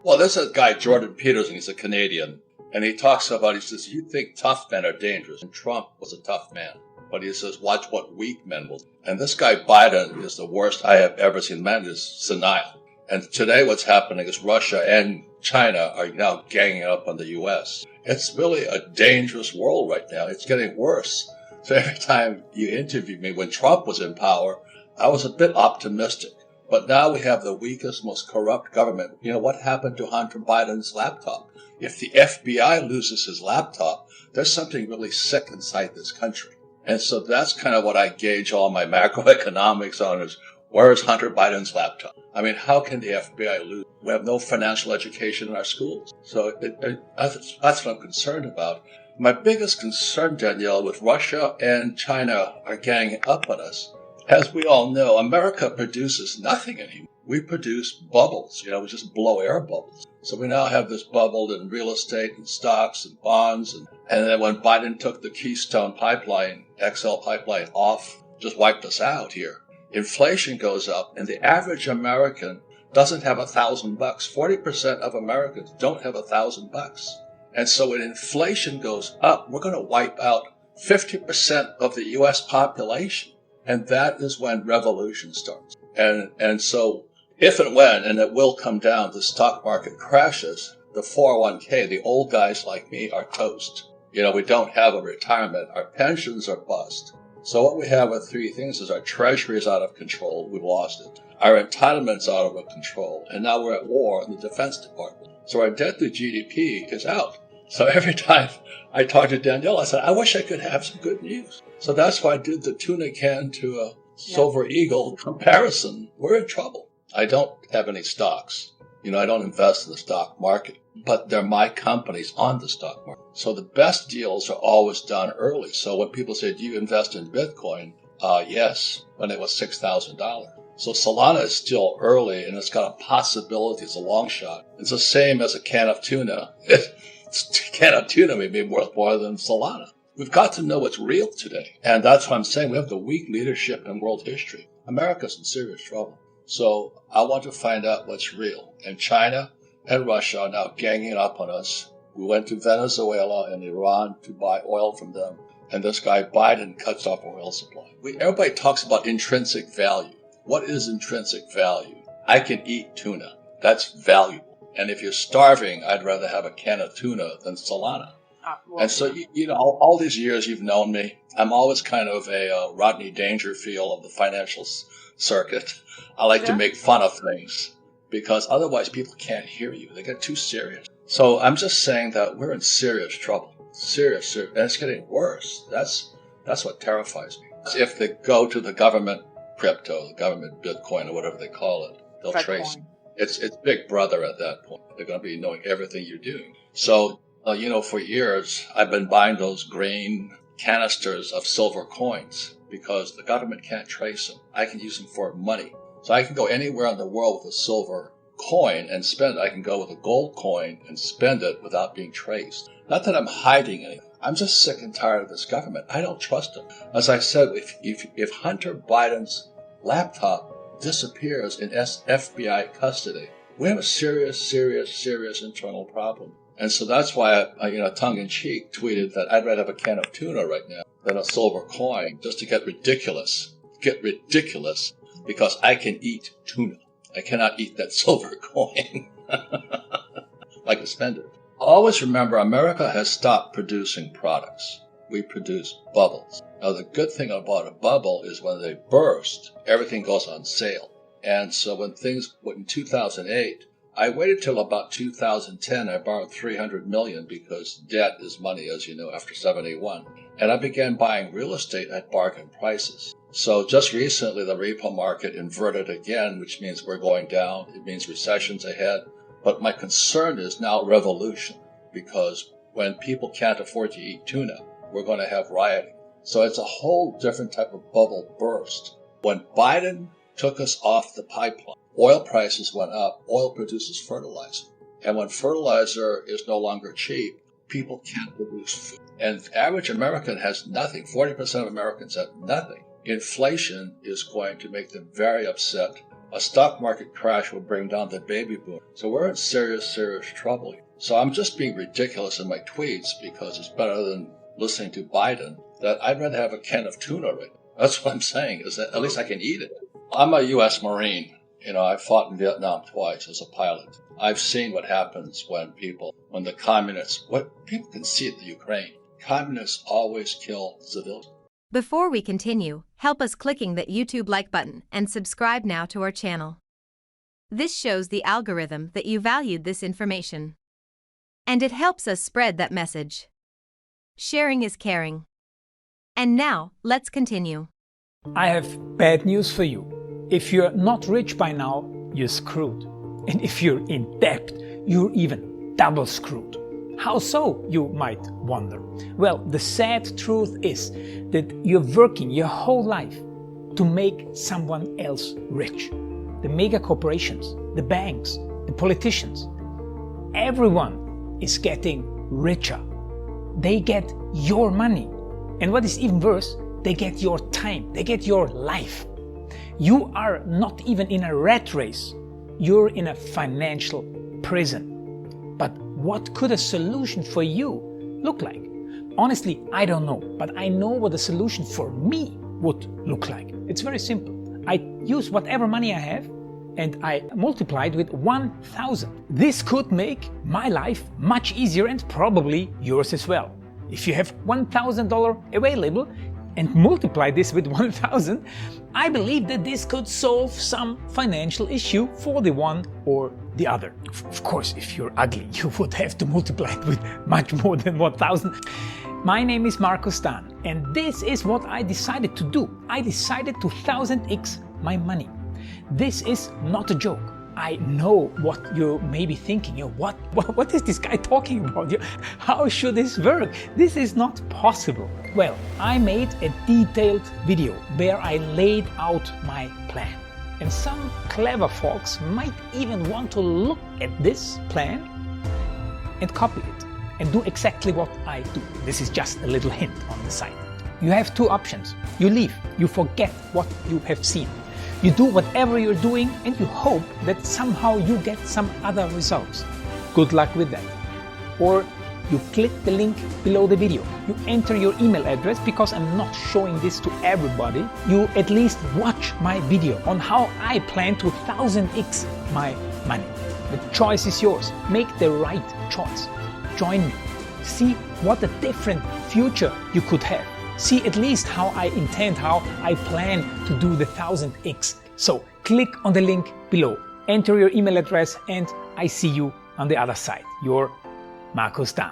Well, there's a guy, Jordan Peterson, he's a Canadian, and he talks about, he says, you think tough men are dangerous, and Trump was a tough man. But he says, watch what weak men will do. And this guy Biden is the worst I have ever seen. Man is senile. And today what's happening is Russia and China are now ganging up on the U.S. It's really a dangerous world right now. It's getting worse. So every time you interview me, when Trump was in power, I was a bit optimistic. But now we have the weakest, most corrupt government. You know, what happened to Hunter Biden's laptop? If the FBI loses his laptop, there's something really sick inside this country. And so that's kind of what I gauge all my macroeconomics on is, where is Hunter Biden's laptop? I mean, how can the FBI lose? We have no financial education in our schools. So that's what I'm concerned about. My biggest concern, Danielle, with Russia and China are ganging up on us. As we all know, America produces nothing anymore. We produce bubbles. We just blow air bubbles. So we now have this bubble in real estate and stocks and bonds. And then when Biden took the Keystone Pipeline, XL Pipeline off, just wiped us out here. Inflation goes up, and the average American doesn't have $1,000. 40% of Americans don't have $1,000. And so when inflation goes up, we're going to wipe out 50% of the U.S. population. And that is when revolution starts. And so if and when, and it will come down, the stock market crashes, the 401k, the old guys like me are toast. We don't have a retirement. Our pensions are bust. So what we have with three things is our treasury is out of control. We've lost it. Our entitlements are out of control. And now we're at war in the Defense Department. So our debt to GDP is out. So every time I talk to Danielle, I said, I wish I could have some good news. So that's why I did the tuna can to a silver eagle comparison. We're in trouble. I don't have any stocks. I don't invest in the stock market, but they're my companies on the stock market. So the best deals are always done early. So when people say, do you invest in Bitcoin? Yes, when it was $6,000. So Solana is still early, and it's got a possibility. It's a long shot. It's the same as a can of tuna. A can of tuna may be worth more than Solana. We've got to know what's real today. And that's what I'm saying. We have the weak leadership in world history. America's in serious trouble. So I want to find out what's real. And China and Russia are now ganging up on us. We went to Venezuela and Iran to buy oil from them. And this guy Biden cuts off oil supply. Everybody talks about intrinsic value. What is intrinsic value? I can eat tuna. That's valuable. And if you're starving, I'd rather have a can of tuna than Solana. And so, all these years you've known me, I'm always kind of a Rodney Dangerfield of the financial circuit. I like to make fun of things because otherwise people can't hear you. They get too serious. So I'm just saying that we're in serious trouble. Serious. And it's getting worse. That's what terrifies me. If they go to the government crypto, the government Bitcoin, or whatever they call it, they'll trace it. It's Big Brother at that point. They're going to be knowing everything you're doing. So, for years, I've been buying those green canisters of silver coins because the government can't trace them. I can use them for money. So I can go anywhere in the world with a silver coin and spend it. I can go with a gold coin and spend it without being traced. Not that I'm hiding anything. I'm just sick and tired of this government. I don't trust them. As I said, if Hunter Biden's laptop disappears in FBI custody, we have a serious internal problem. And so that's why I tongue-in-cheek tweeted that I'd rather have a can of tuna right now than a silver coin, just to get ridiculous. Because I can eat tuna. I cannot eat that silver coin. I can spend it. Always remember, America has stopped producing products. We produce bubbles. Now, the good thing about a bubble is when they burst, everything goes on sale. And so in 2008, I waited till about 2010. I borrowed $300 million because debt is money, as you know, after 71. And I began buying real estate at bargain prices. So just recently, the repo market inverted again, which means we're going down. It means recession's ahead. But my concern is now revolution, because when people can't afford to eat tuna, we're going to have rioting. So it's a whole different type of bubble burst. When Biden took us off the pipeline, oil prices went up. Oil produces fertilizer. And when fertilizer is no longer cheap, people can't produce food. And the average American has nothing. 40% of Americans have nothing. Inflation is going to make them very upset A stock market crash will bring down the baby boom. So we're in serious, serious trouble. So I'm just being ridiculous in my tweets because it's better than listening to Biden, that I'd rather have a can of tuna right now. That's what I'm saying, is that at least I can eat it. I'm a U.S. Marine. I fought in Vietnam twice as a pilot. I've seen what happens when the communists, what people can see at the Ukraine, communists always kill civilians. Before we continue, help us clicking that YouTube like button and subscribe now to our channel. This shows the algorithm that you valued this information. And it helps us spread that message. Sharing is caring. And now, let's continue. I have bad news for you. If you're not rich by now, you're screwed. And if you're in debt, you're even double screwed. How so, you might wonder? Well, the sad truth is that you're working your whole life to make someone else rich. The mega corporations, the banks, the politicians, everyone is getting richer. They get your money. And what is even worse, they get your time, they get your life. You are not even in a rat race. You're in a financial prison. But what could a solution for you look like? Honestly, I don't know, but I know what a solution for me would look like. It's very simple. I use whatever money I have and I multiply it with 1,000. This could make my life much easier and probably yours as well. If you have $1,000 available and multiply this with 1,000, I believe that this could solve some financial issue for the one or the other. Of course, if you're ugly, you would have to multiply it with much more than 1,000. My name is Marco Stan, and this is what I decided to do. I decided to 1000x my money. This is not a joke. I know what you may be thinking. What is this guy talking about? How should this work? This is not possible. Well, I made a detailed video where I laid out my plan. And some clever folks might even want to look at this plan and copy it and do exactly what I do. This is just a little hint on the side. You have two options. You leave, you forget what you have seen. You do whatever you're doing and you hope that somehow you get some other results. Good luck with that. Or you click the link below the video. You enter your email address because I'm not showing this to everybody. You at least watch my video on how I plan to 1000x my money. The choice is yours. Make the right choice. Join me. See what a different future you could have. See at least how I plan to do the 1000x. So click on the link below, enter your email address, and I see you on the other side. Your Marco Stan.